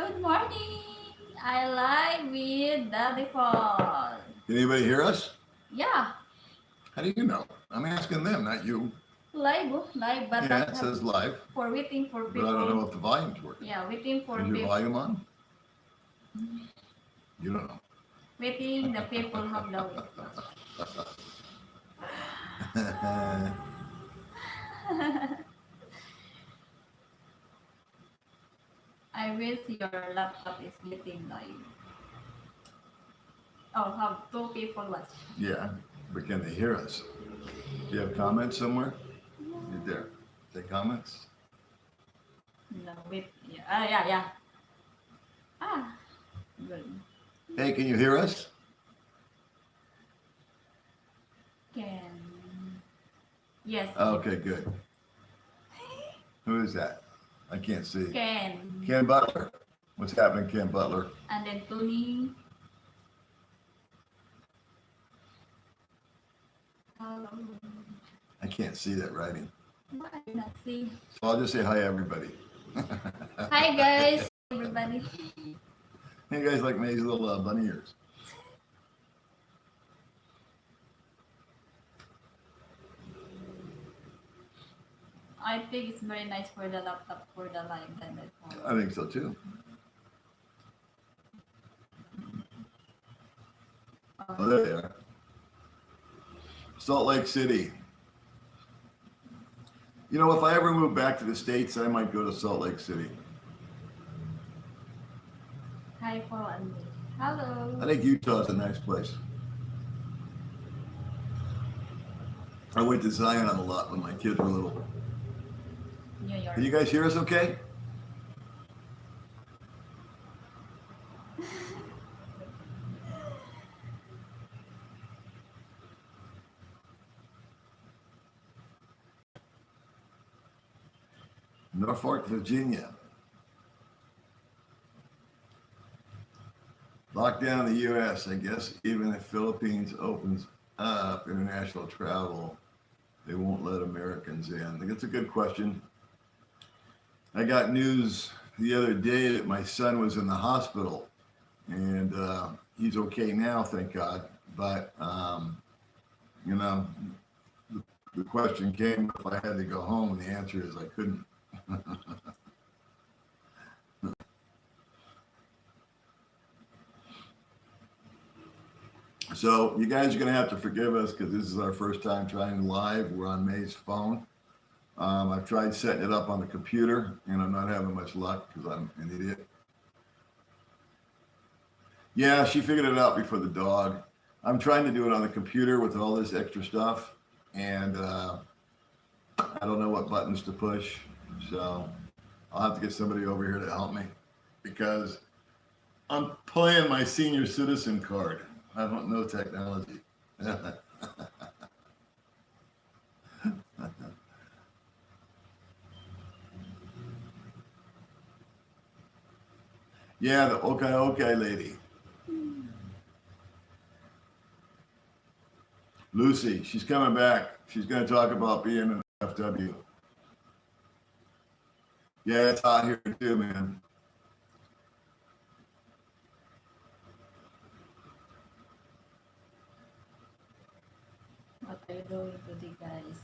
Good morning. I live with the default. Can anybody hear us? Yeah, How do you know? I'm asking them, not you. live, live, but Yeah, it says live, for waiting for but I don't know people. if the volume's working. Yeah, waiting for Is your people. volume on? You don't know. Waiting the people have low. I wish your laptop is getting live. Oh, have two people watch. Yeah, but can they hear us? Do you have comments somewhere? Right there. Say comments. No, wait. Yeah, yeah. Ah, good. Hey, can you hear us? Can yes, Okay, good. Who is that? I can't see. can. Ken Butler. What's happening, Ken Butler? And then Tony. Hello. I can't see that writing. Why not see? So I'll just say hi, everybody. Hi guys, everybody. Hey guys, like May's little bunny ears. I think it's very nice for the laptop for the live than the phone. I think so too. Oh, there they are. Salt Lake City. You know, if I ever move back to the States, I might go to Salt Lake City. Hi for Andy. Hello. I think Utah's a nice place. I went to Zion a lot when my kids were little. New York. Can you guys hear us okay? Norfolk, Virginia. Lockdown in the U.S. I guess even if Philippines opens up international travel, they won't let Americans in. I think it's a good question. I got news the other day that my son was in the hospital, and he's okay now, thank God. But you know, the question came if I had to go home, and the answer is I couldn't. So you guys are going to have to forgive us because this is our first time trying live. We're on May's phone. I've tried setting it up on the computer, and I'm not having much luck because I'm an idiot. Yeah, she figured it out before the dog. I'm trying to do it on the computer with all this extra stuff, and I don't know what buttons to push. So I'll have to get somebody over here to help me because I'm playing my senior citizen card. I don't know technology. Yeah, the okay lady. Lucy, she's coming back. She's going to talk about being an FW. Yeah, it's hot here too, man. What are you doing today, guys?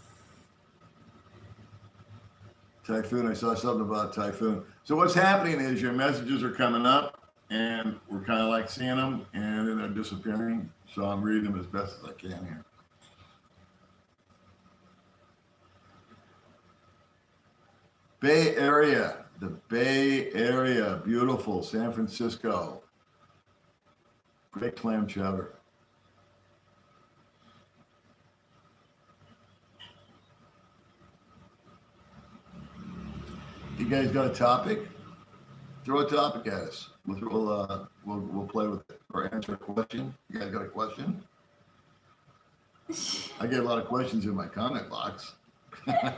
Typhoon, I saw something about typhoon. So what's happening is your messages are coming up and we're kind of like seeing them and then they're disappearing. So I'm reading them as best as I can here. Bay Area, the Bay Area, beautiful. San Francisco, great clam chowder. You guys got a topic? Throw a topic at us. We'll play with it or answer a question. You guys got a question? I get a lot of questions in my comment box. Can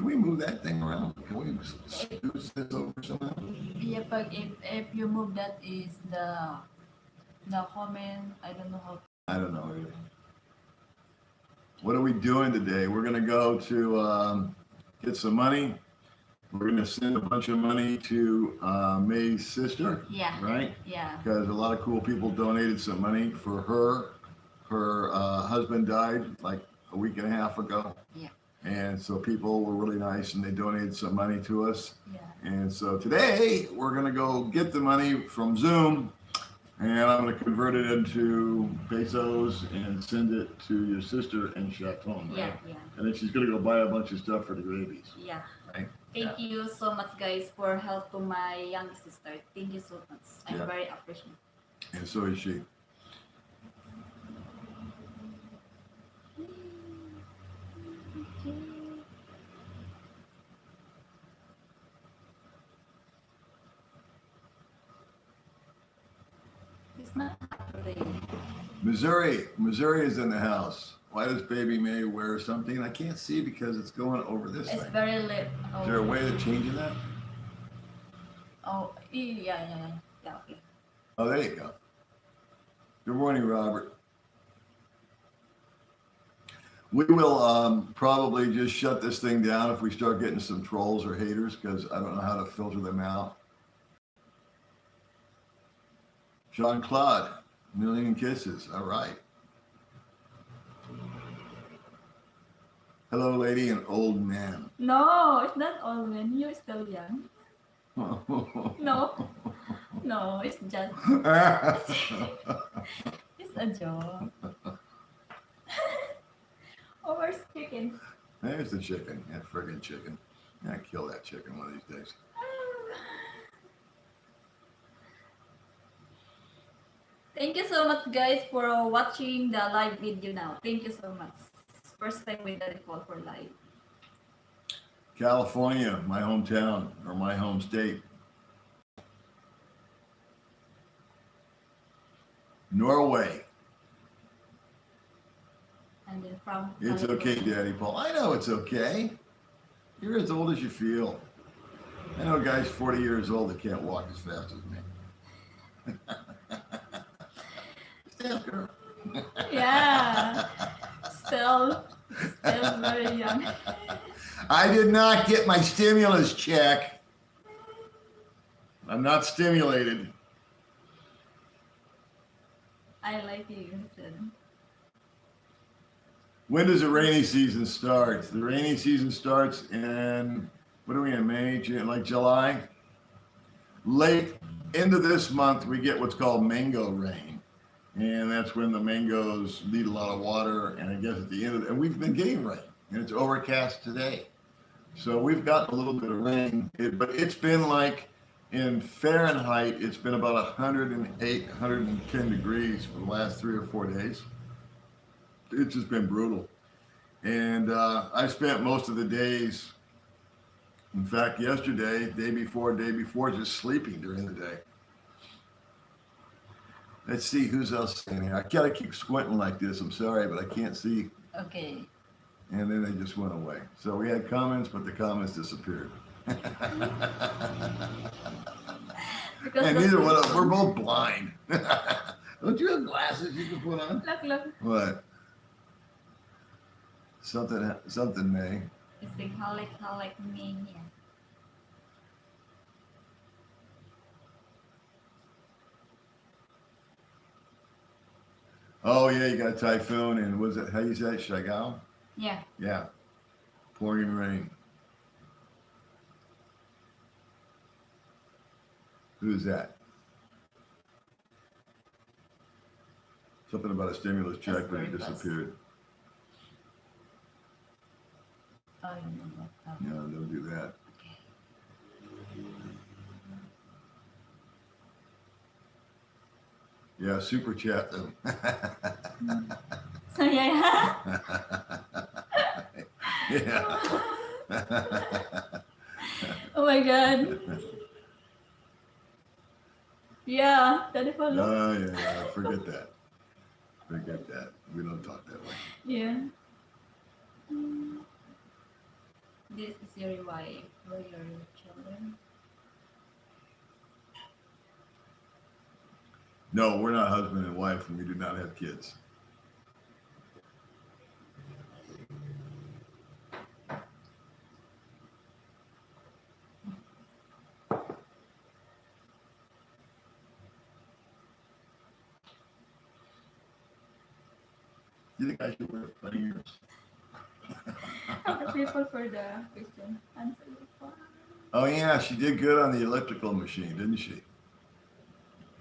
we move that thing around? Can we scooch this over somehow? Yeah, but if you move that is the comment. I don't know how. I don't know either. What are we doing today? We're going to go to get some money. We're going to send a bunch of money to May's sister, Yeah. right? Yeah. Because a lot of cool people donated some money for her. Her husband died like a week and a half ago. Yeah. And so people were really nice and they donated some money to us. Yeah. And so today we're going to go get the money from Zoom and I'm going to convert it into pesos and send it to your sister in Chaton, right? Yeah. Yeah. And then she's going to go buy a bunch of stuff for the babies. Yeah. Right? Thank you so much, guys, for help to my young sister. Thank you so much. I'm Yeah. very appreciative. And so is she. It's not happening. Missouri is in the house. Why does baby May wear something? I can't see because it's going over this It's thing. very late. Oh. Is there a way of changing that? Oh, yeah. Okay. Oh, there you go. Good morning, Robert. We will probably just shut this thing down if we start getting some trolls or haters because I don't know how to filter them out. Jean-Claude, million kisses. All right. Hello, lady and old man. No, it's not old man. You're still young. No, it's just it's a joke. Oh, where's chicken? There's the chicken. That friggin' chicken. I kill that chicken one of these days. Thank you so much, guys, for watching the live video now. Thank you so much. First time we got a call for live. California, my hometown or my home state. Norway. And then from It's okay, Daddy Paul. I know it's okay. You're as old as you feel. I know guys 40 years old that can't walk as fast as me. Stand girl. Yeah. Still very young. I did not get my stimulus check. I'm not stimulated. I like you, said. When does the rainy season start? The rainy season starts in, what are we in, May, June, like July? Late into this month, we get what's called mango rain. And that's when the mangoes need a lot of water. And I guess at the end of it, and we've been getting rain. And it's overcast today. So we've got a little bit of rain. But it's been like, in Fahrenheit, it's been about 108, 110 degrees for the last 3 or 4 days. It's just been brutal. And I spent most of the days, in fact, yesterday, day before, just sleeping during the day. Let's see who's else in here. I gotta keep squinting like this. I'm sorry, but I can't see. Okay. And then they just went away. So we had comments, but the comments disappeared. Because And neither one of them, we're both blind. Don't you have glasses you can put on? Look. What? Something, May. It's like holic mania. Oh yeah, you got a typhoon, and was it, how you say it, Shagao? Yeah. Yeah, pouring rain. Who's that? Something about a stimulus check, That's but it very fast. disappeared. Oh, no. No, don't do that. Okay. Yeah, super chat them. So yeah. Yeah. Oh my god. Yeah, Daddy follow. Oh yeah, forget that. Forget that. We don't talk that way. Yeah. This is your wife or your children. No, we're not husband and wife, and we do not have kids. You think I should wear funny ears? How the people for the question answer the phone. Oh yeah, she did good on the elliptical machine, didn't she?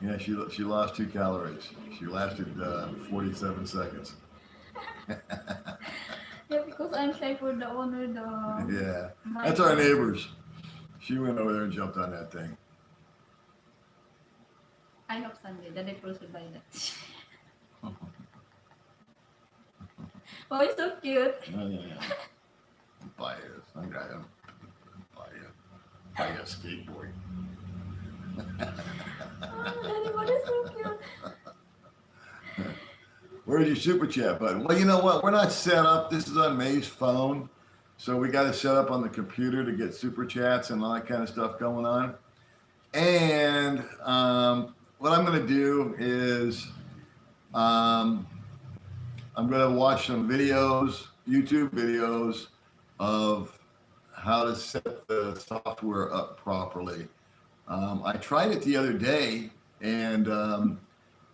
Yeah, she lost 2 calories. She lasted 47 seconds. Yeah, because I'm shy for the owner the Yeah, my that's our neighbors. She went over there and jumped on that thing. I hope Sunday the April should buy that. Oh, it's so cute. Yeah, yeah, yeah. Buy it. I got him. Buy a skateboard. Oh, Daddy, what is so cute? Where's your super chat button? Well, you know what? We're not set up. This is on May's phone. So we got to set up on the computer to get super chats and all that kind of stuff going on. And what I'm going to do is um, I'm going to watch some videos, YouTube videos of how to set the software up properly. I tried it the other day, and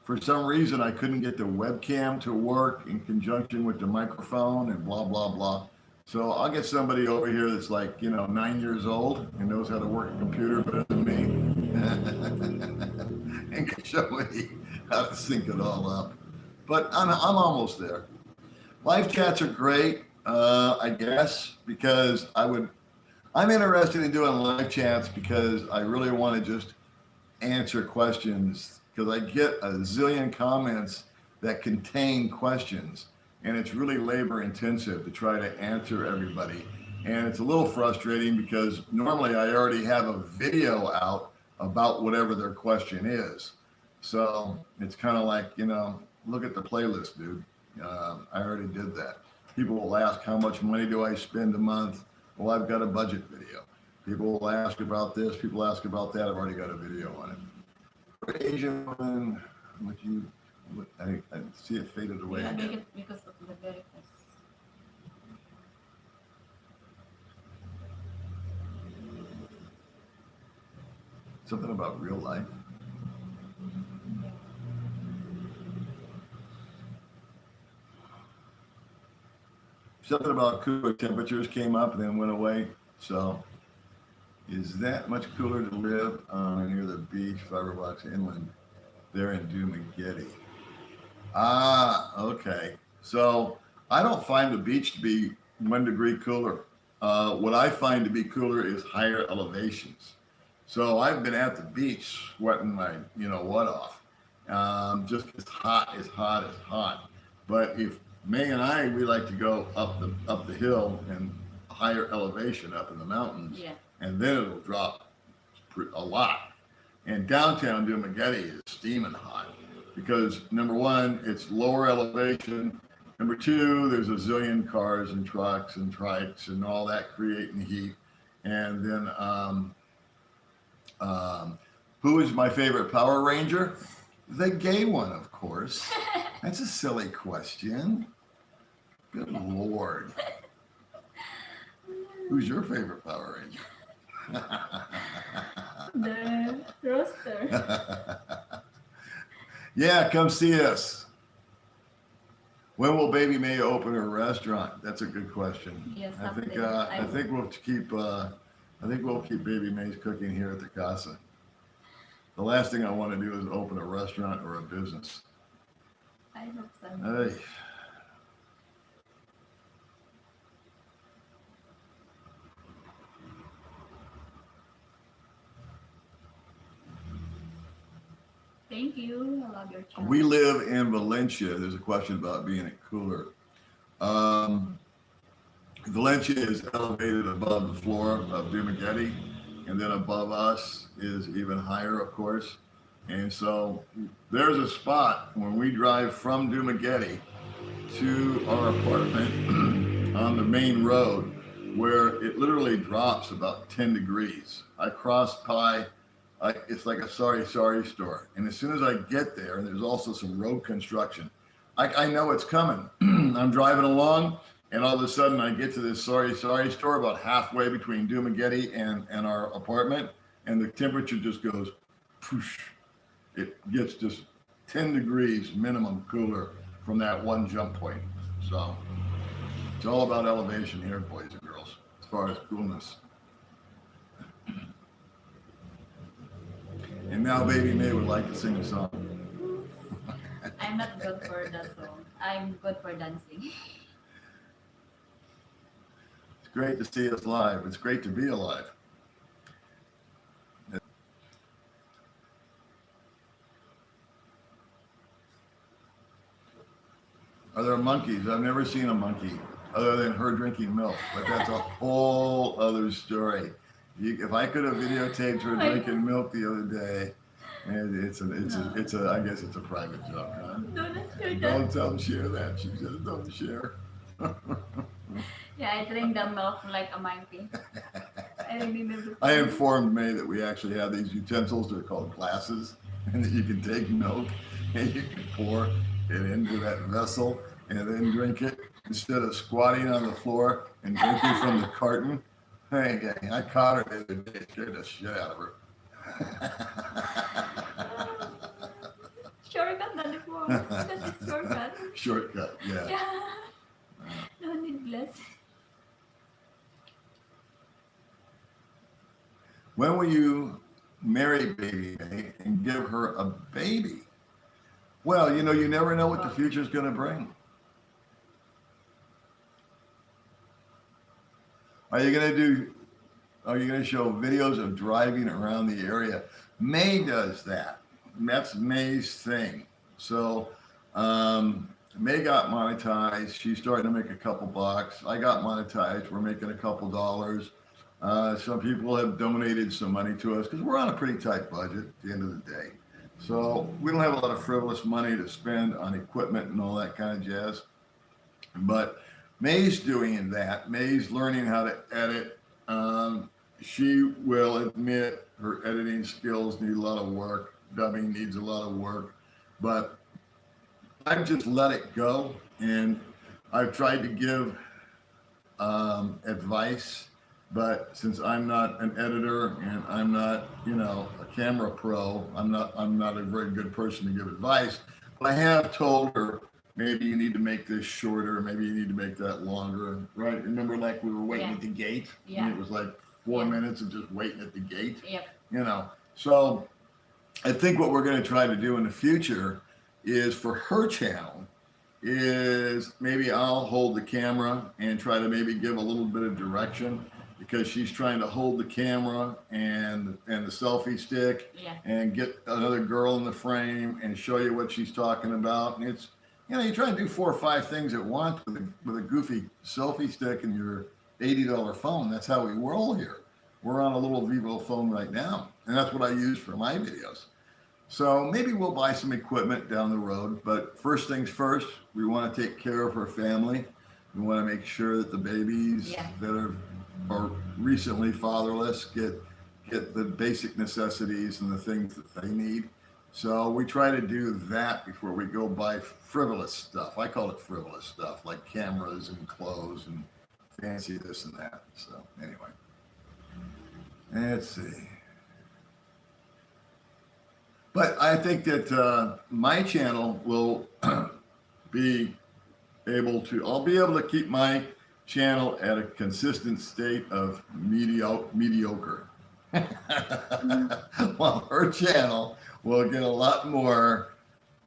for some reason I couldn't get the webcam to work in conjunction with the microphone and blah, blah, blah. So I'll get somebody over here that's like, 9 years old and knows how to work a computer better than me and can show me how to sync it all up. But I'm almost there. Live chats are great, I guess, because I'm interested in doing live chats because I really want to just answer questions because I get a zillion comments that contain questions and it's really labor intensive to try to answer everybody. And it's a little frustrating because normally I already have a video out about whatever their question is. So it's kind of like, look at the playlist, dude. I already did that. People will ask, how much money do I spend a month? Well, I've got a budget video. People will ask about this. People ask about that. I've already got a video on it. For Asian women, I see it faded away Yeah, make again. it because of the very first. Something about real life. Yeah. Something about cooler temperatures came up and then went away. So, is that much cooler to live near the beach, Fiberbox Inland, there in Dumaguete? Ah, okay. So, I don't find the beach to be 1 degree cooler. What I find to be cooler is higher elevations. So, I've been at the beach sweating my, what off. Just as hot, as hot, as hot. But if May and I, we like to go up the hill and higher elevation up in the mountains, Yeah. and then it'll drop a lot. And downtown Dumaguete is steaming hot because number one, it's lower elevation. Number two, there's a zillion cars and trucks and trikes and all that creating heat. And then, who is my favorite Power Ranger? The gay one, of course. That's a silly question. Good Lord. Who's your favorite Power Ranger? The roaster. Yeah, come see us. When will Baby May open her restaurant? That's a good question. Yes, I think someday. I think we'll keep Baby May's cooking here at the casa. The last thing I want to do is open a restaurant or a business. I hope so. Hey. Thank you. I love your channel. We live in Valencia. There's a question about being a cooler. Valencia is elevated above the floor of Dumaguete, and then above us is even higher, of course. And so there's a spot when we drive from Dumaguete to our apartment on the main road where it literally drops about 10 degrees. I cross by, it's like a sorry store. And as soon as I get there, and there's also some road construction, I know it's coming. I'm driving along, and all of a sudden I get to this sorry store about halfway between Dumaguete and our apartment, and the temperature just goes poosh. It gets just 10 degrees minimum cooler from that one jump point. So it's all about elevation here, boys and girls, as far as coolness. And now Baby May would like to sing a song. I'm not good for the song. I'm good for dancing. It's great to see us live. It's great to be alive. Are there monkeys? I've never seen a monkey other than her drinking milk, but that's a whole other story. If I could have videotaped her drinking milk the other day, and I guess it's a private joke, huh? Don't share that. Don't share that. She said don't share. Yeah, I drink the milk like a monkey. I really never. I informed May that we actually have these utensils. They're called glasses, and that you can take milk and you can pour it into that vessel and then drink it instead of squatting on the floor and drinking from the carton. Hey, I caught her the other day. Scared the shit out of her. Shortcut na before. That is shortcut. Shortcut, yeah. Yeah. No need glass. When will you marry Baby May and give her a baby? Well, you never know what the future is going to bring. Are you going to show videos of driving around the area? May does that. That's May's thing. So May got monetized. She's starting to make a couple bucks. I got monetized. We're making a couple dollars. Some people have donated some money to us because we're on a pretty tight budget at the end of the day. So we don't have a lot of frivolous money to spend on equipment and all that kind of jazz. But May's doing that. May's learning how to edit. She will admit her editing skills need a lot of work. Dubbing needs a lot of work. But I've just let it go. And I've tried to give advice. But since I'm not an editor and I'm not, a camera pro, I'm not a very good person to give advice. But I have told her, maybe you need to make this shorter, maybe you need to make that longer, right? Remember, like we were waiting at the gate, and it was like 4 minutes of just waiting at the gate. Yep. So I think what we're going to try to do in the future is for her channel is maybe I'll hold the camera and try to maybe give a little bit of direction, because she's trying to hold the camera and the selfie stick and get another girl in the frame and show you what she's talking about. And it's, you try to do 4 or 5 things at once with a goofy selfie stick and your $80 phone. That's how we roll here. We're on a little Vivo phone right now, and that's what I use for my videos. So maybe we'll buy some equipment down the road, but first things first, we want to take care of her family. We want to make sure that the babies that are recently fatherless get the basic necessities and the things that they need. So we try to do that before we go buy frivolous stuff. I call it frivolous stuff, like cameras and clothes and fancy this and that. So anyway, let's see. But I think that my channel will be able to, I'll be able to keep my channel at a consistent state of mediocre. While her channel will get a lot more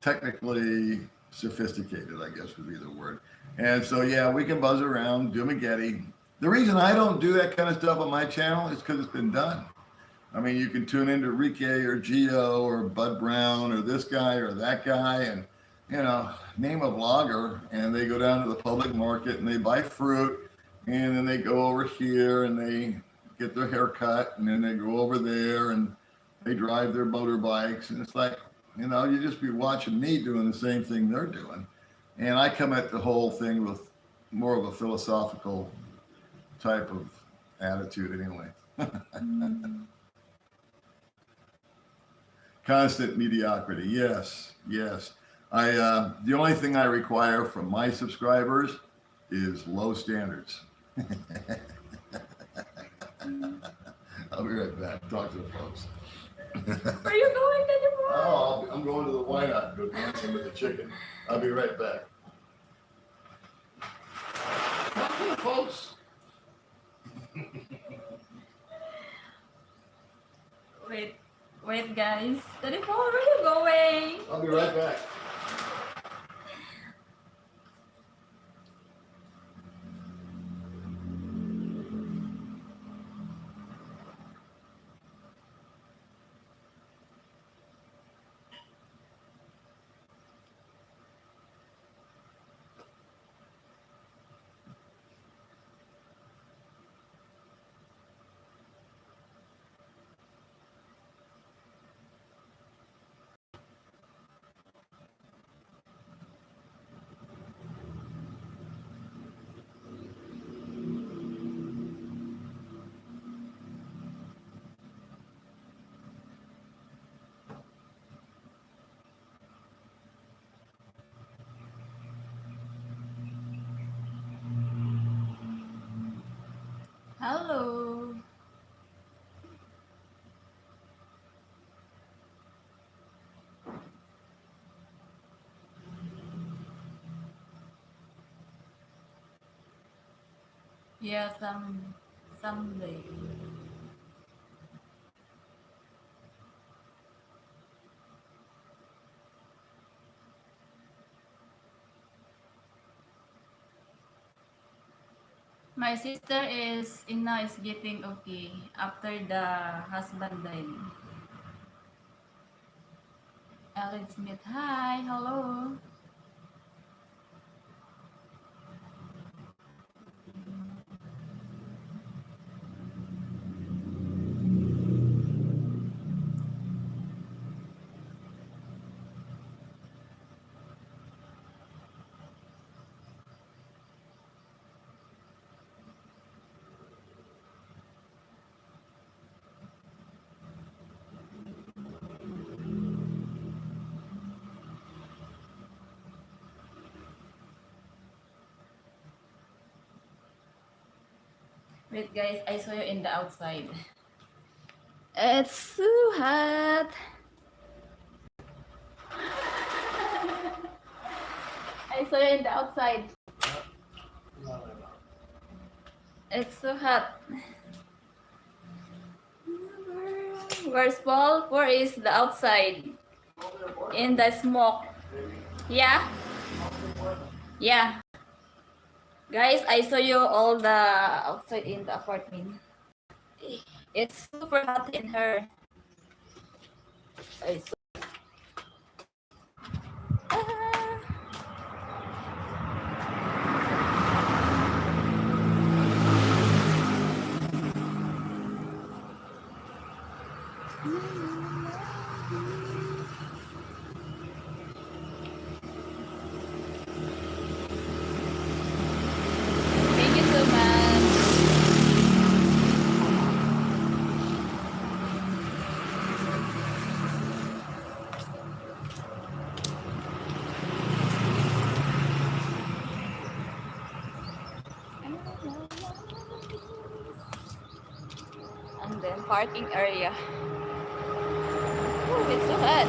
technically sophisticated, I guess would be the word. And so, we can buzz around, do Magetti. The reason I don't do that kind of stuff on my channel is because it's been done. I mean, you can tune into Rike or Gio or Bud Brown or this guy or that guy and, name a vlogger, and they go down to the public market and they buy fruit, and then they go over here and they get their hair cut, and then they go over there and they drive their motorbikes. And it's like, you just be watching me doing the same thing they're doing. And I come at the whole thing with more of a philosophical type of attitude anyway. Constant mediocrity. Yes. The only thing I require from my subscribers is low standards. I'll be right back. Talk to the folks. Where are you going anymore? Oh, I'm going to the Why Not? Go dancing with the chicken. I'll be right back. close. Wait, guys. 34, where are you going? I'll be right back. Hello. Yeah, someday. My sister is Ina is getting okay after the husband died. Ellen Smith, hi, hello. Wait, guys, I saw you in the outside. It's so hot. I saw you in the outside. It's so hot. Where's Paul? Where is the outside? In the smoke. Yeah? Yeah. Guys, I saw you all the outside in the apartment. It's super hot in her. I saw. Ah. Thank you so much. And then parking area. Ooh, it's so hot.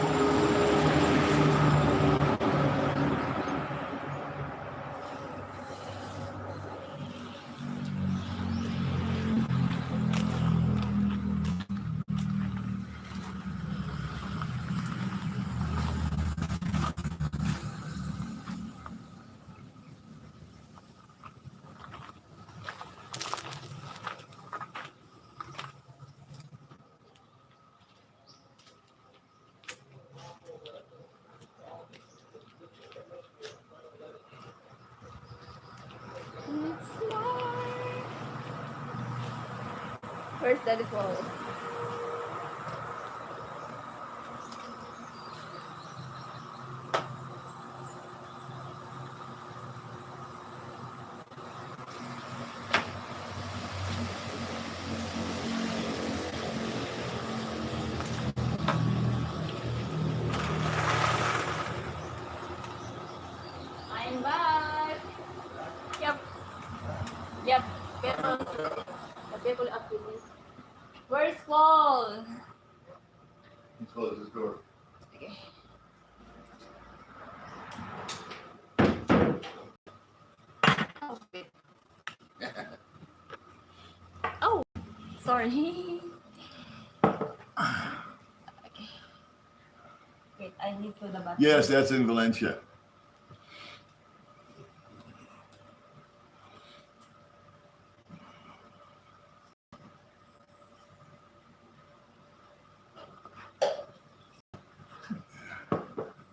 It's light. Where's Daddy Paul? I'm back. Yep. Yep. Pero, the people asking me, where's Paul? Let's close this door. Okay. Okay. Oh, sorry. Okay. Wait, I need to the bathroom. Yes, that's in Valencia.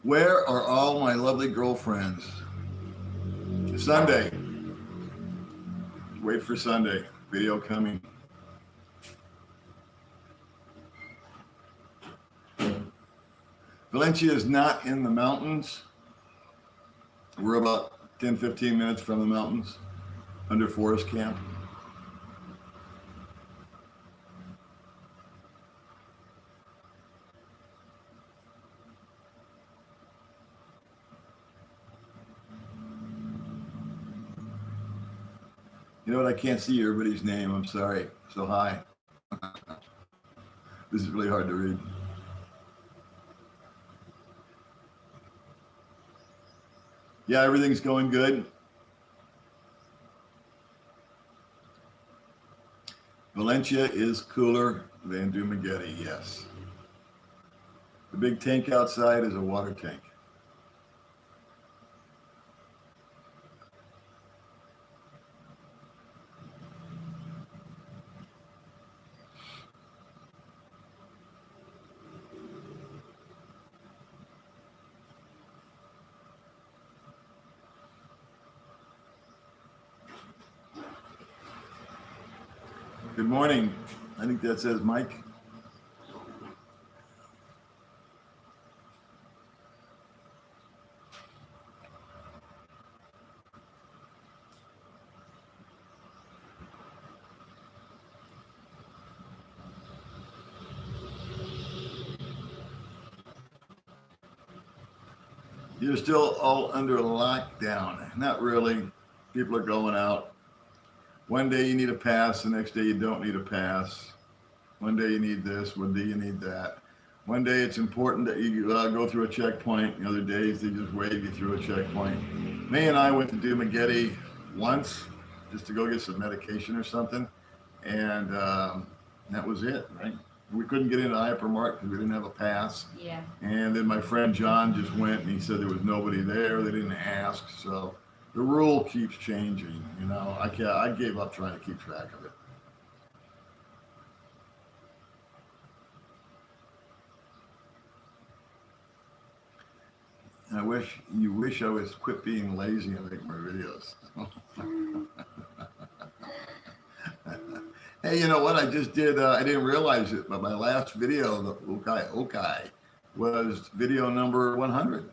Where are all my lovely girlfriends? Sunday. Wait for Sunday. Video coming. Valencia is not in the mountains. We're about 10, 15 minutes from the mountains under Forest Camp. You know what? I can't see everybody's name. I'm sorry. So hi. This is really hard to read. Yeah, everything's going good. Valencia is cooler than Dumaguete, yes. The big tank outside is a water tank. Good morning. I think that says Mike. You're still all under lockdown. Not really. People are going out. One day you need a pass, the next day you don't need a pass. One day you need this, one day you need that. One day it's important that you go through a checkpoint. The other days they just wave you through a checkpoint. May and I went to Dumaguete once just to go get some medication or something. And that was it, right? We couldn't get into hypermart because we didn't have a pass. Yeah. And then my friend John just went and he said there was nobody there. They didn't ask. So the rule keeps changing. You know, I gave up trying to keep track of it. You wish I was quit being lazy and make more videos. Hey, you know what? I just did, I didn't realize it, but my last video, the Okai, was video number 100.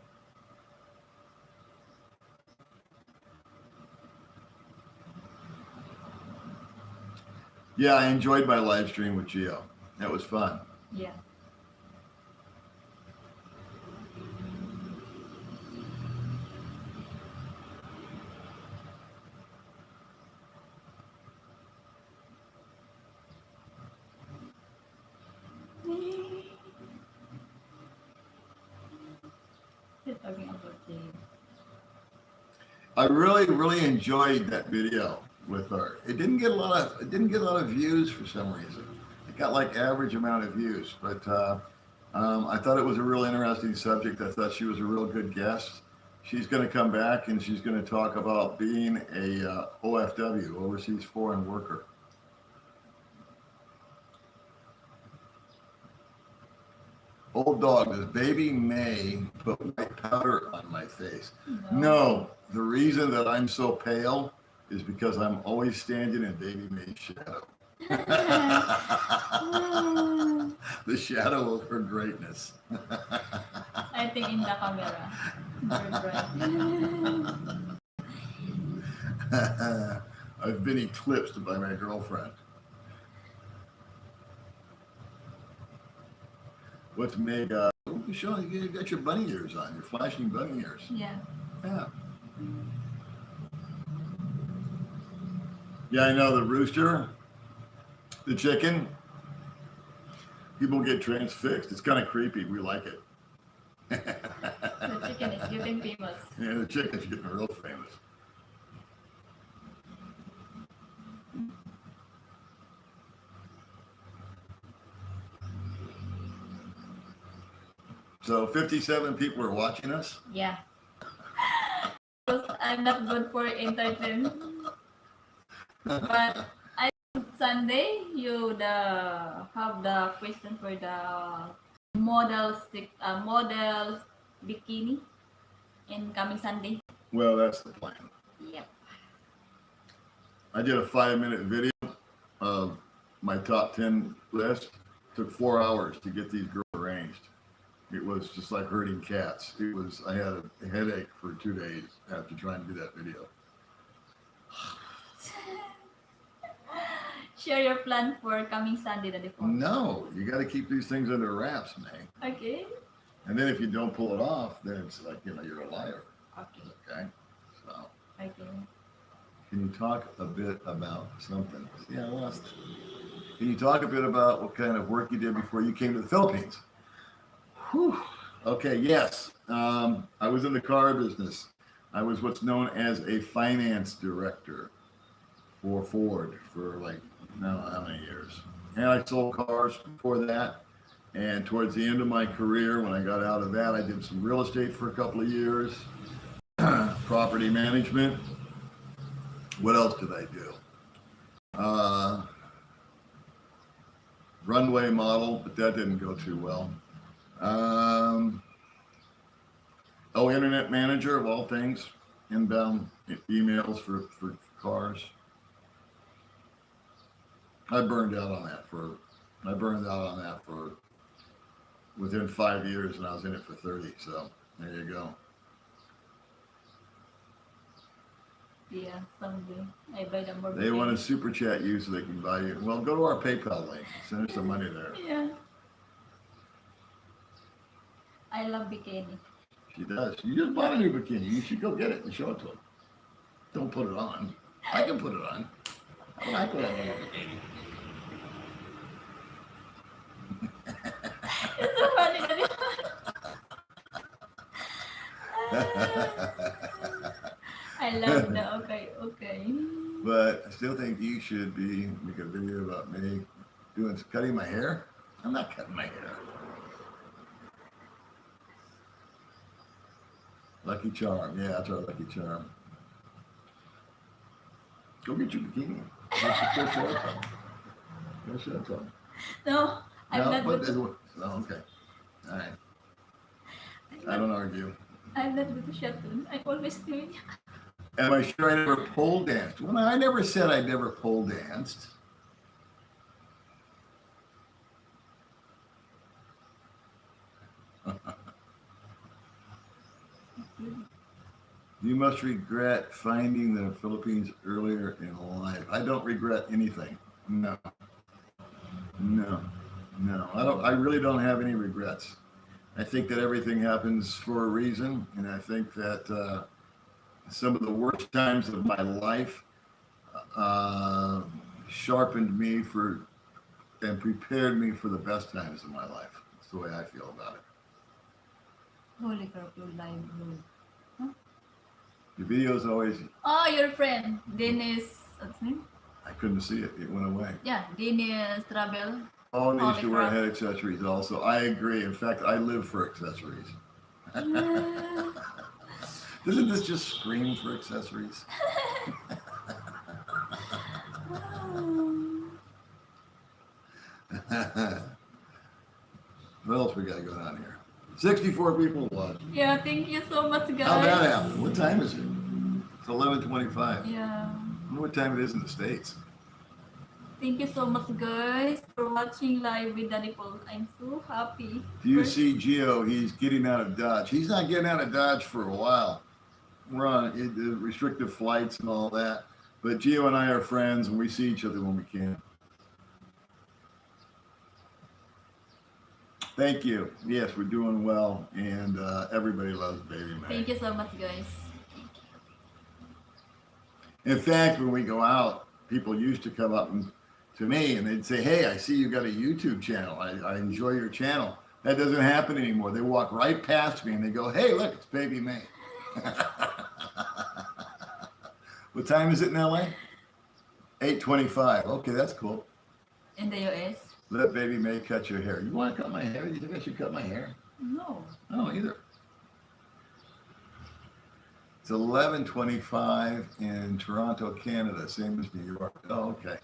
Yeah, I enjoyed my live stream with Gio. That was fun. Yeah. You're talking about the... I really enjoyed that video with her. It didn't get a lot of views for some reason. It got like average amount of views, but I thought it was a real interesting subject. I thought she was a real good guest. She's going to come back and she's going to talk about being a OFW, overseas foreign worker. Old dog, does baby May put white powder on my face? No. The reason that I'm so pale is because I'm always standing in baby May's shadow. The shadow of her greatness. I think in the camera. I've been eclipsed by my girlfriend. What's Meg? Sean, you got your bunny ears on. You're flashing bunny ears. Yeah. Yeah. Yeah, I know the rooster, the chicken. People get transfixed. It's kind of creepy. We like it. The chicken is getting famous. Yeah, the chicken's getting real famous. So 57 people are watching us. Yeah. Because I'm not good for entertainment. But I Sunday you have the question for the models bikini in coming Sunday. Well, that's the plan. Yep. I did a 5-minute video of my top 10 list. Took 4 hours to get these girls arranged. It was just like herding cats. I had a headache for 2 days after trying to do that video. Share your plan for coming Sunday the 4th. No, you got to keep these things under wraps, May. Okay. And then if you don't pull it off, then it's like, you're a liar. Okay. Okay? So, Okay. can you talk a bit about something? Yeah, I lost it. Can you talk a bit about what kind of work you did before you came to the Philippines? Whew. Okay, yes. I was in the car business. I was what's known as a finance director for Ford for like, no, how many years? And I sold cars before that. And towards the end of my career, when I got out of that, I did some real estate for a couple of years, property management. What else did I do? Runway model, but that didn't go too well. Internet manager of all things, inbound emails for cars. I burned out on that for within 5 years, and I was in it for 30. So there you go. Yeah, someday I buy the more. They want to super chat you so they can buy you. Well, go to our PayPal link. Send us some money there. Yeah. I love bikini. She does. You just bought a new bikini. You should go get it and show it to them. Don't put it on. I can put it on. I like put it on a bikini. It's so funny. I love the okay. But I still think you should make a video about me cutting my hair. I'm not cutting my hair. Lucky Charm. Yeah, that's our Lucky Charm. Go get your bikini. Go show it to them. No, I'm not good. Oh, okay. All right. I don't argue. I'm not good to shotgun. I always do it. Am I sure I never pole danced? Well, I never said I never pole danced. You must regret finding the Philippines earlier in life. I don't regret anything. No. I really don't have any regrets. I think that everything happens for a reason, and I think that some of the worst times of my life sharpened me and prepared me for the best times of my life. That's the way I feel about it. Holy crap, you're live, bro. The video's always... Oh, your friend, Dennis, what's his name? I couldn't see it. It went away. Yeah, Dennis Travel. Oh, they used to wear crap. head accessories also. I agree. In fact, I live for accessories. Doesn't this just scream for accessories? What else we got going on here? 64 people watching. Yeah, thank you so much, guys. How'd that happen? What time is it? It's 11:25. Yeah. I wonder what time it is in the States. Thank you so much, guys, for watching live with Daddy Paul. I'm so happy. Do you see Gio? He's getting out of Dodge. He's not getting out of Dodge for a while. We're on restrictive flights and all that. But Gio and I are friends, and we see each other when we can. Thank you. Yes, we're doing well, and everybody loves Baby May. Thank you so much, guys. In fact, when we go out, people used to come up to me and they'd say, "Hey, I see you got a YouTube channel. I enjoy your channel." That doesn't happen anymore. They walk right past me and they go, "Hey, look, it's Baby May." What time is it in LA? 8:25. Okay, that's cool. In the US. Let Baby May cut your hair. You want to cut my hair? You think I should cut my hair? No. Oh, either. It's 11:25 in Toronto, Canada, same as New York. Oh, okay.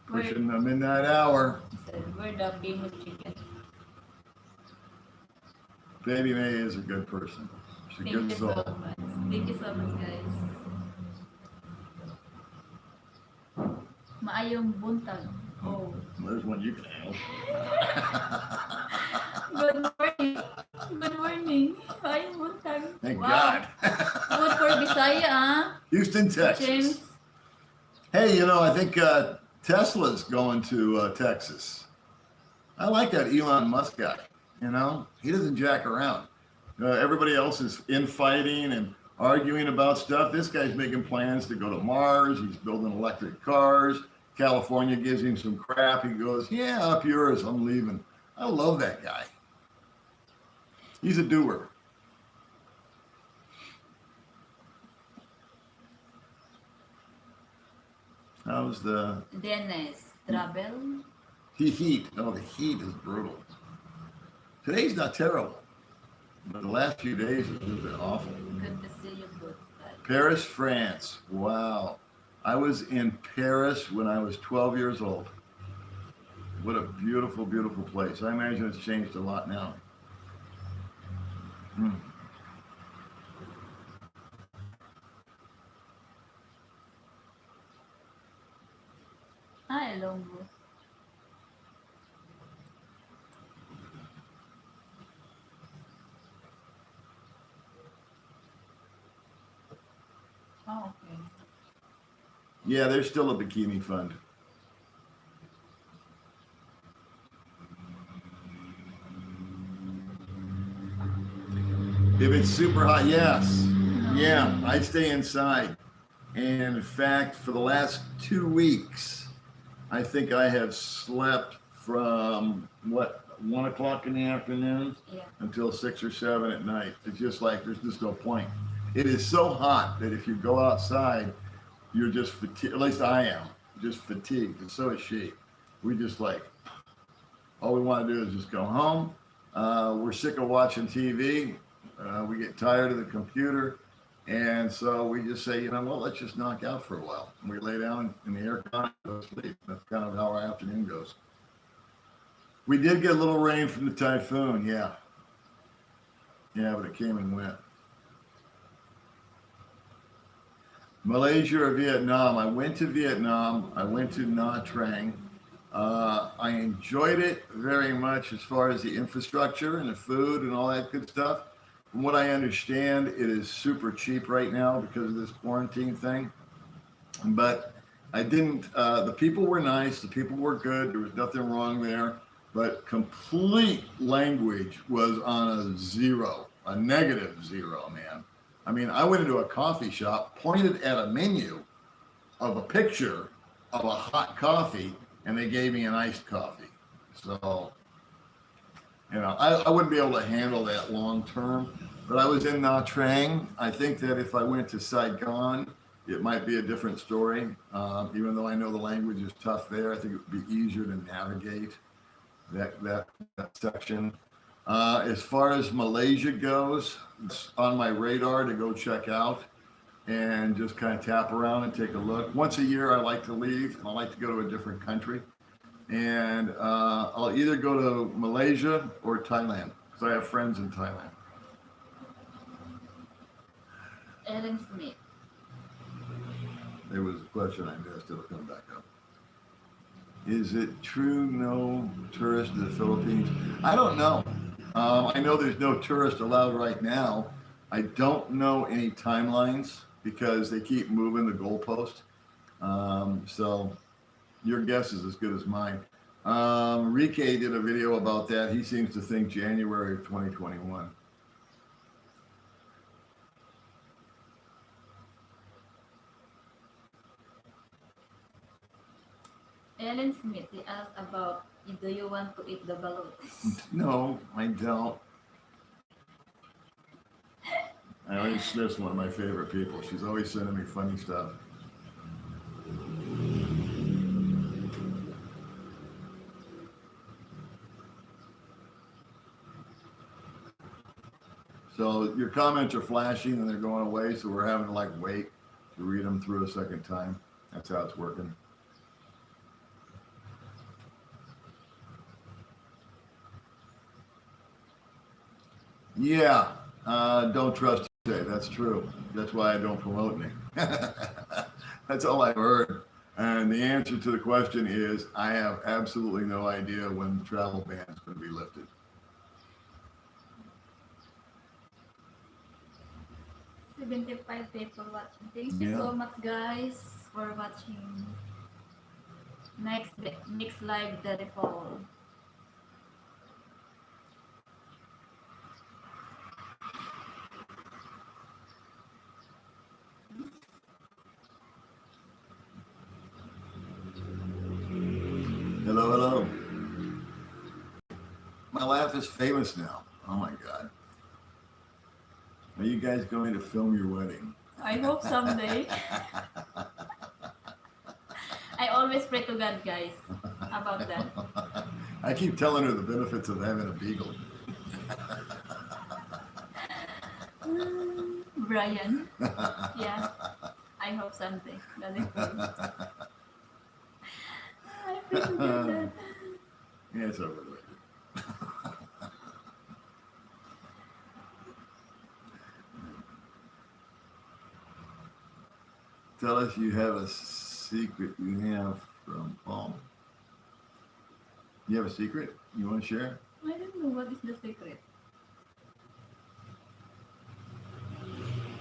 Pushing the midnight hour. We're the famous chicken. Baby May is a good person. She's a Thank good you soul. so much. Thank you so much, guys. Maayong buntag. Oh. There's one you can handle. Good morning. Good morning. Maayong buntag. Thank Wow. God. Good for Bisaya, ah. Houston, Texas. James. Hey, you know, I think Tesla's going to Texas. I like that Elon Musk guy. You know, he doesn't jack around. Everybody else is infighting and arguing about stuff. This guy's making plans to go to Mars. He's building electric cars. California gives him some crap. He goes, yeah, up yours. I'm leaving. I love that guy. He's a doer. How's the Dennis. Travel. heat? Oh, the heat is brutal. Today's not terrible, but the last few days have been awful. Good to see you both. Paris, France. Wow. I was in Paris when I was 12 years old. What a beautiful, beautiful place. I imagine it's changed a lot now. Hmm. Hi, Longbo. Oh, okay. Yeah, there's still a bikini fund. If it's super hot, yes. Yeah, I stay inside. And in fact, for the last 2 weeks, I think I have slept from 1 o'clock in the afternoon until 6 or 7 at night. It's just like there's just no point. It is so hot that if you go outside, you're just fatigued. At least I am just fatigued, and so is she. We just like all we want to do is just go home. We're sick of watching TV. We get tired of the computer. And so we just say, you know what, let's just knock out for a while. And we lay down in the air con and go to sleep. That's kind of how our afternoon goes. We did get a little rain from the typhoon, yeah. Yeah, but it came and went. Malaysia or Vietnam? I went to Vietnam. I went to Nha Trang. I enjoyed it very much as far as the infrastructure and the food and all that good stuff. From what I understand, it is super cheap right now because of this quarantine thing. But I didn't, the people were nice, the people were good, there was nothing wrong there, but complete language was on a zero, a -0, man. I mean, I went into a coffee shop, pointed at a menu of a picture of a hot coffee, and they gave me an iced coffee. So, you know, I wouldn't be able to handle that long term, but I was in Nha Trang. I think that if I went to Saigon, it might be a different story. Even though I know the language is tough there, I think it would be easier to navigate that section. As far as Malaysia goes, it's on my radar to go check out and just kind of tap around and take a look. Once a year, I like to leave, and I like to go to a different country. And I'll either go to Malaysia or Thailand because I have friends in Thailand. Ellen Smith. There was a question I missed. It'll come back up. Is it true no tourists to the Philippines? I don't know. I know there's no tourists allowed right now. I don't know any timelines because they keep moving the goalpost. So your guess is as good as mine. Rike did a video about that. He seems to think January of 2021. Ellen Smith, he asked about, do you want to eat the balut? No, I don't. I always Smith's one of my favorite people. She's always sending me funny stuff. So your comments are flashing and they're going away, so we're having to like wait to read them through a second time. That's how it's working. Yeah, don't trust Jose. That's true. That's why I don't promote me. That's all I've heard. And the answer to the question is I have absolutely no idea when the travel ban is going to be lifted. 75 people watching. Thank you Yeah. so much, guys, for watching. Next live the fall. Hello, hello. My laugh is famous now. Oh my God. Are you guys going to film your wedding? I hope someday. I always pray to God, guys, about that. I keep telling her the benefits of having a beagle. Brian. Yeah. I hope someday. That is good. I pray to God that. Yeah, it's overrated. Tell us you have a secret you have from Paul. You have a secret you want to share? I don't know what is the secret.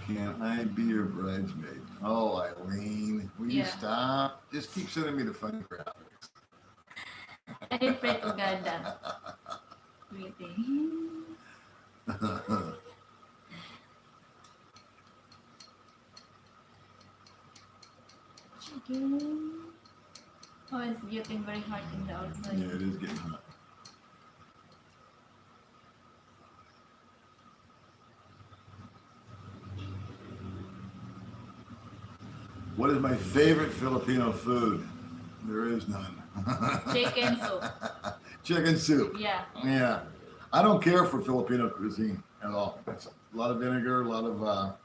Can I be your bridesmaid? Oh, Eileen, will you stop? Just keep sending me the funny graphics. I pray to God that. Waiting. Chicken. Oh, it's getting very hot in the outside. Yeah, it is getting hot. What is my favorite Filipino food? There is none. Chicken soup. Chicken soup. Yeah. Yeah. I don't care for Filipino cuisine at all. It's a lot of vinegar, a lot of a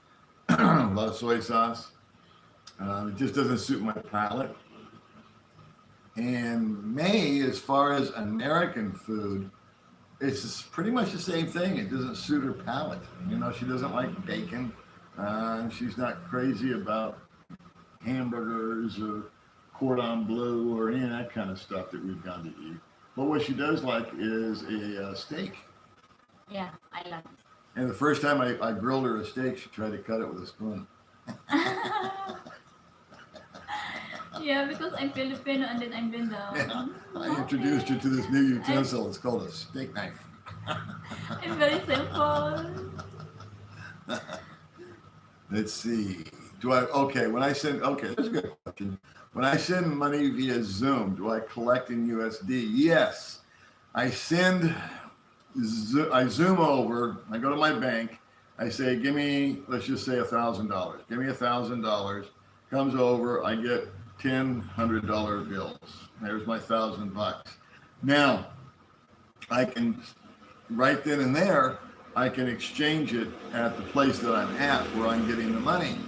lot of soy sauce. It just doesn't suit my palate. And May, as far as American food, it's pretty much the same thing. It doesn't suit her palate. You know, she doesn't like bacon. She's not crazy about hamburgers or cordon bleu or any of that kind of stuff that we've gone to eat. But what she does like is a steak. Yeah, I love it. And the first time I grilled her a steak, she tried to cut it with a spoon. Yeah, because I'm Filipino and then I'm been down. Yeah, I introduced her to this new utensil. It's called a steak knife. I'm very simple. Let's see. When I send, that's a good question. When I send money via Zoom, do I collect in USD? Yes. I Zoom over, I go to my bank, I say, give me, let's just say $1,000. Give me $1,000. Comes over, I get $100 bills. There's my $1,000. Now, I can, right then and there, I can exchange it at the place that I'm at where I'm getting the money.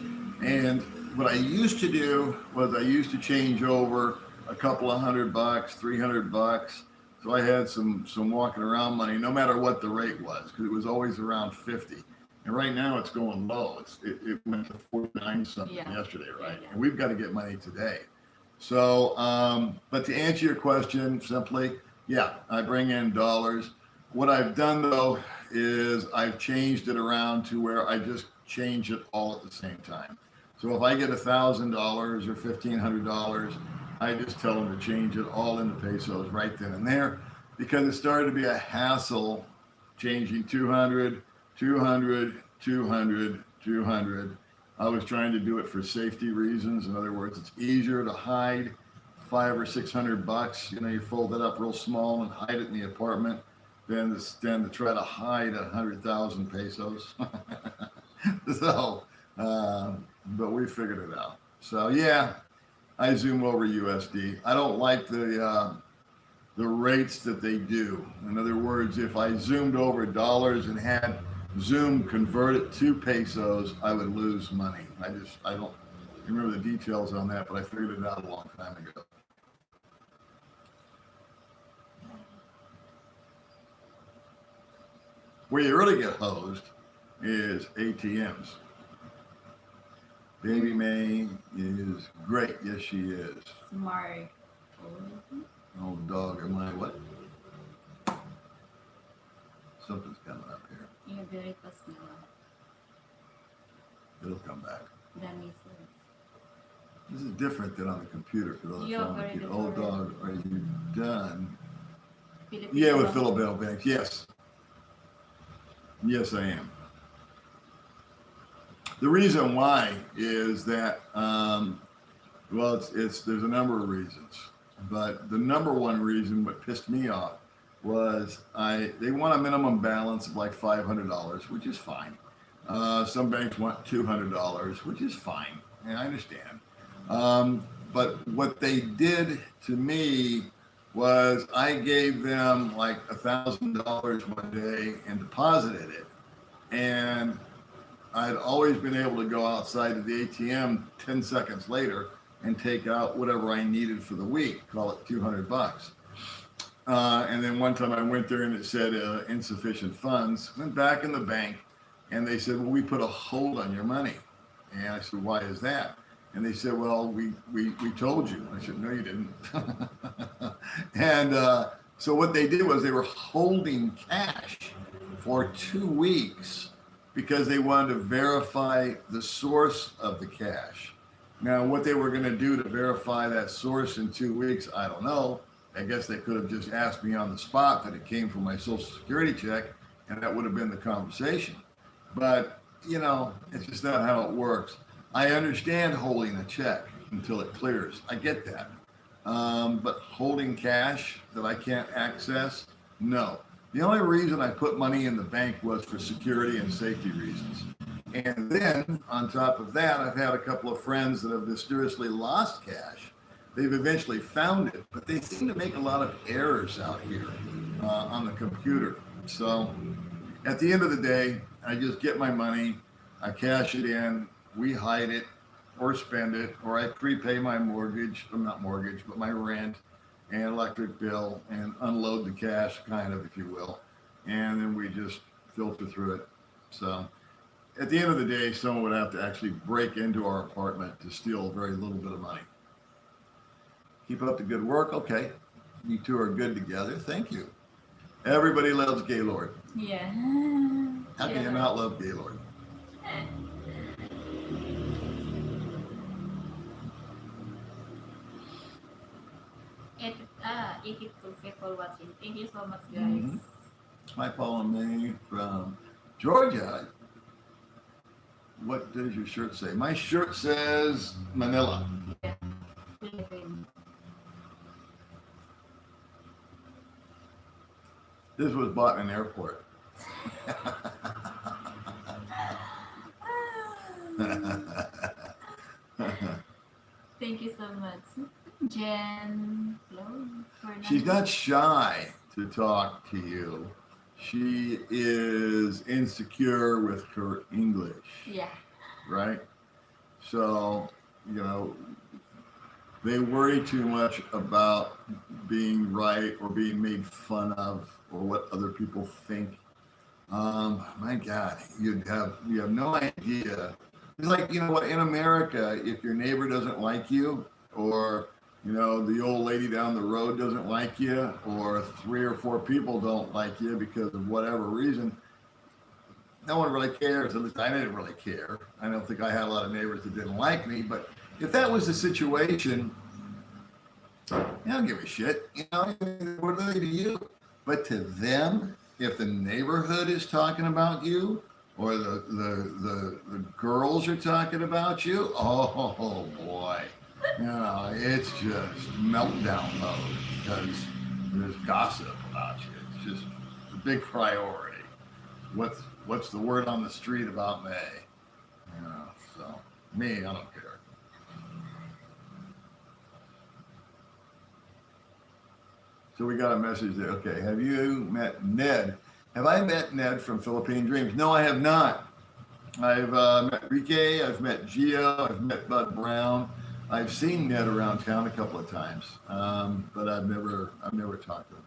And what I used to do was I used to change over a couple of $100, $300. So I had some walking around money, no matter what the rate was, because it was always around 50. And right now it's going low. It went to 49 something yesterday, right? Yeah. And we've got to get money today. So, but to answer your question simply, yeah, I bring in dollars. What I've done though is I've changed it around to where I just change it all at the same time. So if I get $1,000 or $1,500, I just tell them to change it all into pesos right then and there, because it started to be a hassle changing 200, 200, 200, 200. I was trying to do it for safety reasons. In other words, it's easier to hide $500 or $600. You know, you fold it up real small and hide it in the apartment than to try to hide 100,000 pesos. So, but we figured it out. So yeah, I Zoom over USD. I don't like the rates that they do. In other words, if I zoomed over dollars and had Zoom convert it to pesos, I would lose money. I don't remember the details on that, but I figured it out a long time ago. Where you really get hosed is ATMs. Baby May is great. Yes, she is. Smart. Oh, dog, am I what? Something's coming up here. You're very fast now. It'll come back. That makes sense. This is different than on the computer. You're very Computer. Oh, dog, are you done? Filipino Yeah, with bank. Filipino banks. Yes. Yes, I am. The reason why is that, well, it's there's a number of reasons, but the number one reason, what pissed me off, was they want a minimum balance of like $500, which is fine. Some banks want $200, which is fine, and I understand. But what they did to me was I gave them like $1,000 one day and deposited it, and I'd always been able to go outside of the ATM 10 seconds later and take out whatever I needed for the week, call it $200. And then one time I went there and it said insufficient funds. Went back in the bank and they said, well, we put a hold on your money. And I said, why is that? And they said, well, we told you. I said, no, you didn't. And so what they did was they were holding cash for 2 weeks because they wanted to verify the source of the cash. Now, what they were going to do to verify that source in 2 weeks, I don't know. I guess they could have just asked me on the spot that it came from my Social Security check, and that would have been the conversation. But, you know, it's just not how it works. I understand holding a check until it clears. I get that. But holding cash that I can't access, no. The only reason I put money in the bank was for security and safety reasons. And then, on top of that, I've had a couple of friends that have mysteriously lost cash. They've eventually found it, but they seem to make a lot of errors out here on the computer. So, at the end of the day, I just get my money, I cash it in, we hide it, or spend it, or I prepay my mortgage, well, not mortgage, but my rent and electric bill and unload the cash, kind of, if you will. And then we just filter through it. So at the end of the day, someone would have to actually break into our apartment to steal a very little bit of money. Keep up the good work. Okay. You two are good together. Thank you. Everybody loves Gaylord. Yeah. How can you not love Gaylord? Ah, 82 people watching. Thank you so much, guys. Mm-hmm. Hi, Paul and May from Georgia. What does your shirt say? My shirt says Manila. Yeah. This was bought in an airport. Thank you so much, Jen. She's not shy to talk to you. She is insecure with her English. Yeah. Right? So, you know, they worry too much about being right or being made fun of or what other people think. My God, you have no idea. It's like, you know what, in America, if your neighbor doesn't like you, or, you know, the old lady down the road doesn't like you, or 3 or 4 people don't like you because of whatever reason, no one really cares. At least I didn't really care. I don't think I had a lot of neighbors that didn't like me, but if that was the situation, I don't give a shit. You know, what are they to you? But to them, if the neighborhood is talking about you, or the girls are talking about you, oh boy, you know, it's just meltdown mode because there's gossip about you. It's just a big priority. What's the word on the street about me? You know, so me, I don't care. So we got a message there. Okay, have you met Ned? Have I met Ned from Philippine Dreams? No, I have not. I've met Rike, I've met Gio, I've met Bud Brown. I've seen Ned around town a couple of times, but I've never talked to him.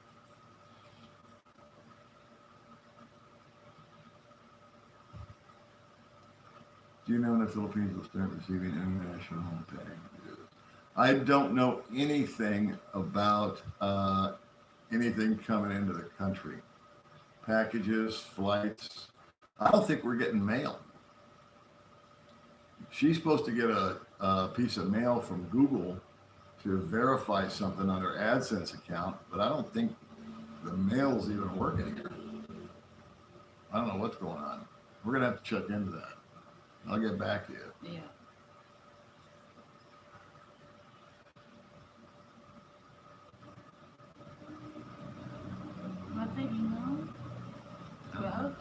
Do you know when the Philippines will start receiving international pay? I don't know anything about anything coming into the country. Packages, flights. I don't think we're getting mail. She's supposed to get a piece of mail from Google to verify something on her AdSense account, but I don't think the mail's even working here. I don't know what's going on. We're going to have to check into that. I'll get back to you. Yeah. What time now? 12?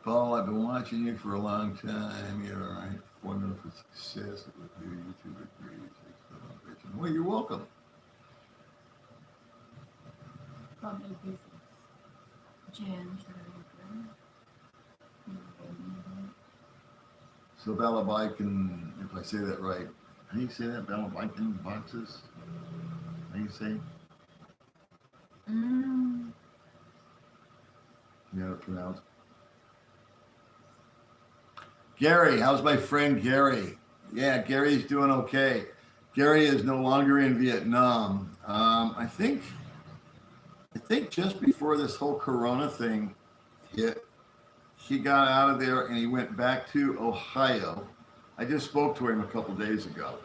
Paul, I've been watching you for a long time. You're all right. Formula for success with your YouTube degrees. Well, you're welcome. From ABC. Jen. So Balabaikan, if I say that right, how do you say that? Balabaikan boxes? How do you say? Mm. You know how to pronounce? Gary, how's my friend Gary? Yeah, Gary's doing okay. Gary is no longer in Vietnam. I think just before this whole Corona thing hit, he got out of there and he went back to Ohio. I just spoke to him a couple days ago.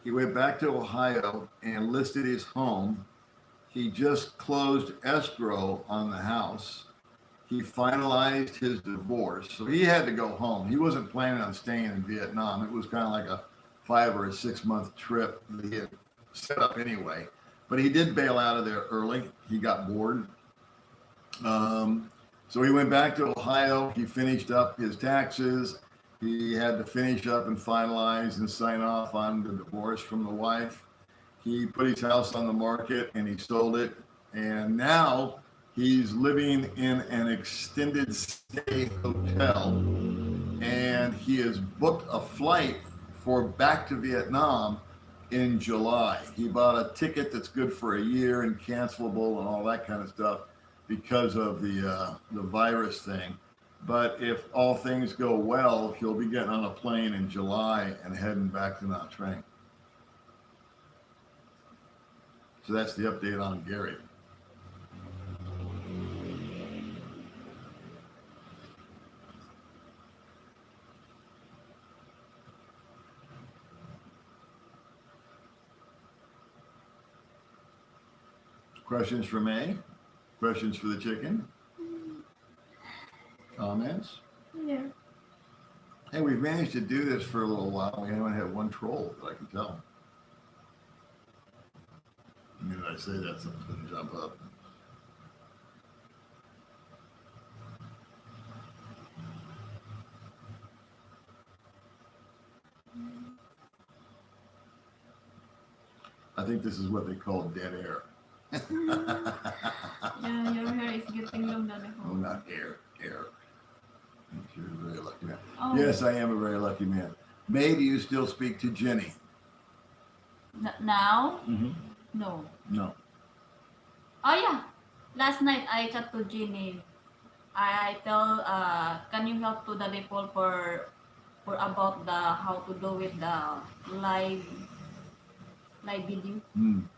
He went back to Ohio and listed his home. He just closed escrow on the house. He finalized his divorce. So he had to go home. He wasn't planning on staying in Vietnam. It was kind of like a 5 or a 6 month trip that he had set up anyway. But he did bail out of there early. He got bored. So he went back to Ohio. He finished up his taxes. He had to finish up and finalize and sign off on the divorce from the wife. He put his house on the market and he sold it. And now he's living in an extended stay hotel. And he has booked a flight for back to Vietnam in July. He bought a ticket that's good for a year and cancelable and all that kind of stuff because of the virus thing. But if all things go well, he'll be getting on a plane in July and heading back to Nha Trang. So that's the update on Gary. Questions for May? Questions for the chicken? Comments? Yeah. Hey, we've managed to do this for a little while. We haven't had one troll that I can tell. I mean, I say that, something's going to jump up. I think this is what they call dead air. Yeah, your hair is getting longer. Oh, not air. You're a very lucky man. Oh. Yes, I am a very lucky man. May, do you still speak to Jenny? Now? Mm-hmm. No. No. Oh yeah. Last night I chat to Jeannie. I tell can you help to the people for about the how to do with the live video,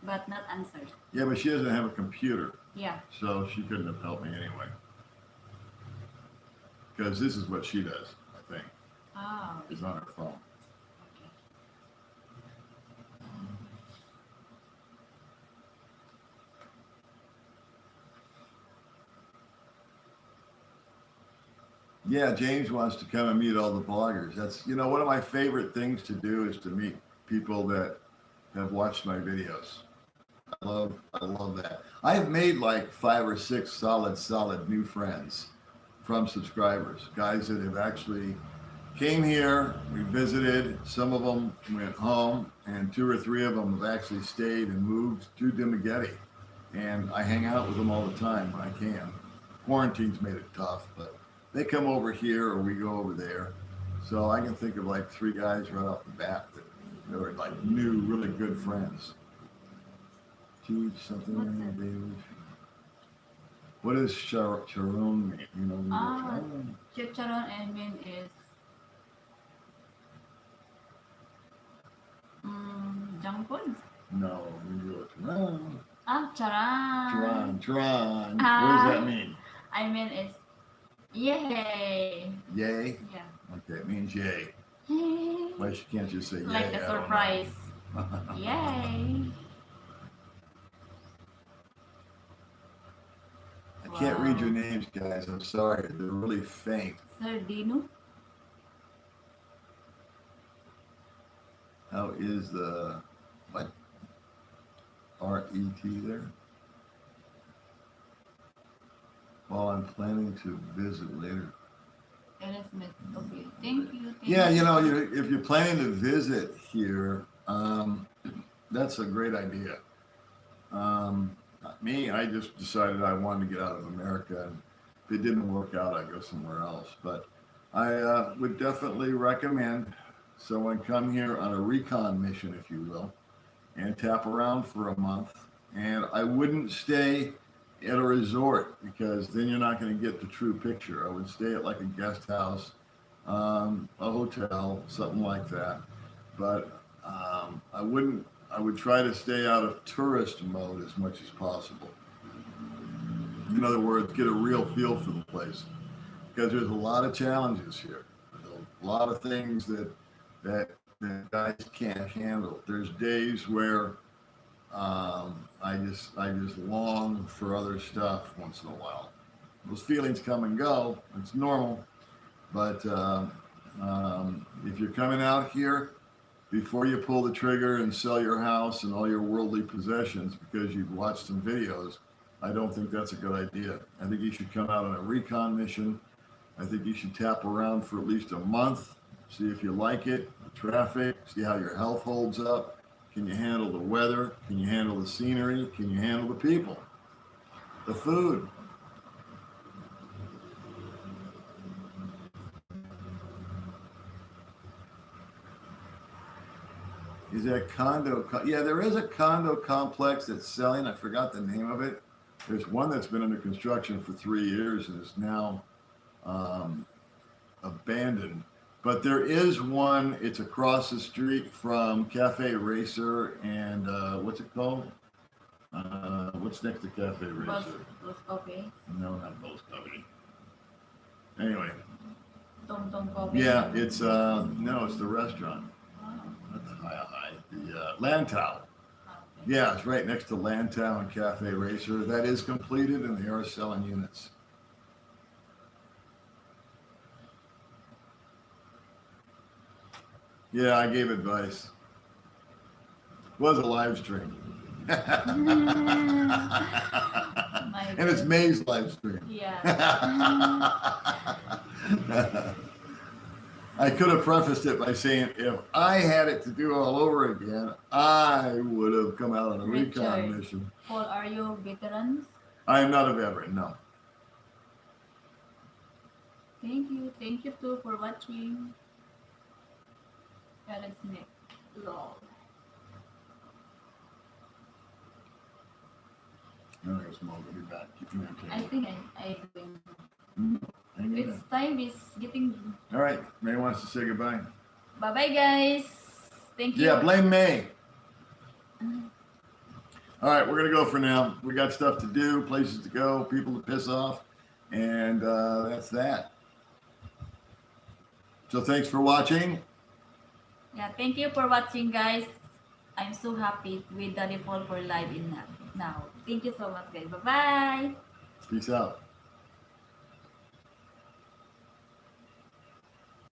but not answered. Yeah, but she doesn't have a computer. Yeah. So she couldn't have helped me anyway. Because this is what she does, I think. Oh. Is on her phone. Yeah, James wants to come and meet all the bloggers. That's, one of my favorite things to do is to meet people that have watched my videos. I love that. I've made like 5 or 6 solid new friends from subscribers, guys that have actually came here, we visited, some of them went home, and 2 or 3 of them have actually stayed and moved to Dimmagetti. And I hang out with them all the time when I can. Quarantine's made it tough, but they come over here or we go over there. So I can think of like 3 guys right off the bat that are like new, really good friends. Teach something What's in it? David. What does Sharon mean? You know, Chicharon and mean is junk foods. No, we do it. Charon. Charan. Charon. What does that Ah, mean? I mean it's yay. Yay? Yeah. Okay, it means yay. Yay. Why she can't just say yay? Like a surprise. Yay. I can't read your Wow. names, guys. I'm sorry. They're really faint. Sardino. How is the what? R-E-T there? Well, I'm planning to visit later. Ernest Smith. Okay. Thank you. Yeah, Thank you you. know, if you're planning to visit here, that's a great idea. Me, I just decided I wanted to get out of America, and if it didn't work out, I'd go somewhere else. But I would definitely recommend someone come here on a recon mission, if you will, and tap around for a month. And I wouldn't stay at a resort because then you're not going to get the true picture. I would stay at like a guest house, a hotel, something like that. But I wouldn't. I would try to stay out of tourist mode as much as possible. In other words, get a real feel for the place because there's a lot of challenges here. A lot of things that that guys can't handle. There's days where I just long for other stuff once in a while. Those feelings come and go. It's normal, but if you're coming out here, before you pull the trigger and sell your house and all your worldly possessions because you've watched some videos, I don't think that's a good idea. I think you should come out on a recon mission. I think you should tap around for at least a month, see if you like it, the traffic, see how your health holds up. Can you handle the weather? Can you handle the scenery? Can you handle the people? The food? Is that condo? Yeah, there is a condo complex that's selling. I forgot the name of it. There's one that's been under construction for 3 years and is now um, abandoned. But there is one. It's across the street from Cafe Racer and what's it called? What's next to Cafe Bus, Racer? bus coffee. No, not Bose Company. Anyway, Tom Tom coffee. yeah, it's no, it's the restaurant, Oh, not the High, the Lantau. okay. Yeah, it's right next to Lantau and Cafe Racer. That is completed, and they are selling units. Yeah, I gave advice. It was a live stream. My And it's God. May's live stream. Yeah. I could have prefaced it by saying, if I had it to do all over again, I would have come out on a recon Richard. mission. Paul, are you veterans? I am not a veteran, no. Thank you. Thank you too for watching. Ernest Smith. Lol. I'm gonna go smoke. I'll be back. Keep me on I table. think I doing. Hang in It's there. time is getting. All right, May wants to say goodbye. Bye bye guys. Thank you. Yeah, blame May. All right, we're gonna go for now. We got stuff to do, places to go, people to piss off, and that's that. So thanks for watching. Yeah, thank you for watching guys. I'm so happy with the default for live in now. Thank you so much guys. Bye bye. Peace out.